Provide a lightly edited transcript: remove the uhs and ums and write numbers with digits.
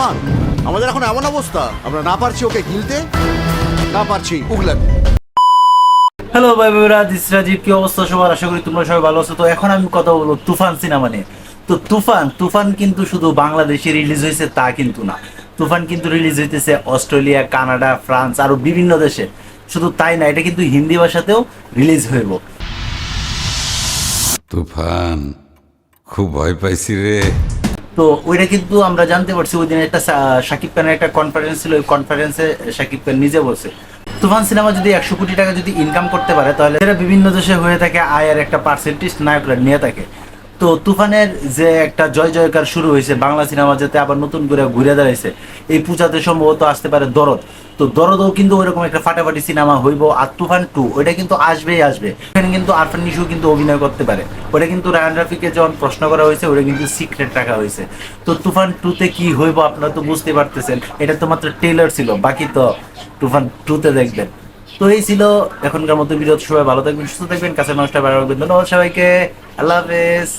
তুফান আমাদের এখন এমন অবস্থা, আমরা না পারছি ওকে গিলতে, না পারছি উগলাতে। হ্যালো ভাই ভাইরা, দিস রাজীব। কি অবস্থা সবার? আশা করি তোমরা সবাই ভালো আছো। তো এখন আমি কথা বলবো তুফান সিনেমা নিয়ে। তো তুফান কিন্তু শুধু বাংলাদেশে রিলিজ হয়েছে তা কিন্তু না। তুফান কিন্তু রিলিজ হইতেছে অস্ট্রেলিয়া, কানাডা, ফ্রান্স আরো বিভিন্ন দেশে। শুধু তাই না, এটা কিন্তু হিন্দি ভাষাতেও রিলিজ হইব। তুফান, খুব ভয় পাইছি রে। তো ওইটা কিন্তু আমরা জানতে পারছি ওই দিন একটা শাকিব খানের একটা কনফারেন্স ছিল। ওই কনফারেন্সে শাকিব খান নিজে বলছে তুফান সিনেমা যদি 100 কোটি টাকা যদি ইনকাম করতে পারে তাহলে এরা বিভিন্ন দেশে হয়ে থাকে আয়ের একটা পার্সেন্টেজ নায়করা নিয়ে থাকে। তো তুফানের যে একটা জয় জয়কার শুরু হয়েছে বাংলা সিনেমা যাতে আবার নতুন করে ঘুরে দাঁড়াইছে, এই পূজাতে সম্ভবত আসতে পারে দরদ। তো দরদও কিন্তু ওইরকম একটা ফাটাফাটি সিনেমা হইব। আর তুফান 2 ওইটা কিন্তু আসবেই আসবে। এখানে কিন্তু আরফান নিশু কিন্তু অভিনয় করতে পারে। ওটা কিন্তু রায়ান রাফিকে যখন প্রশ্ন করা হয়েছে ওটা কিন্তু সিক্রেট রাখা হয়েছে। তো তুফান 2 তে কি হইব আপনারা তো বুঝতে পারতেছেন। এটা তো মাত্র ট্রেলার ছিল, বাকি তো তুফান 2 তে দেখবেন। তো এই ছিল এখনকার মতো ভিডিও। সবাই ভালো থাকবেন, সুস্থ থাকবেন, কাছে মানুষটা ভালো রাখবেন। ধন্যবাদ সবাইকে। আল্লাহ হাফেজ।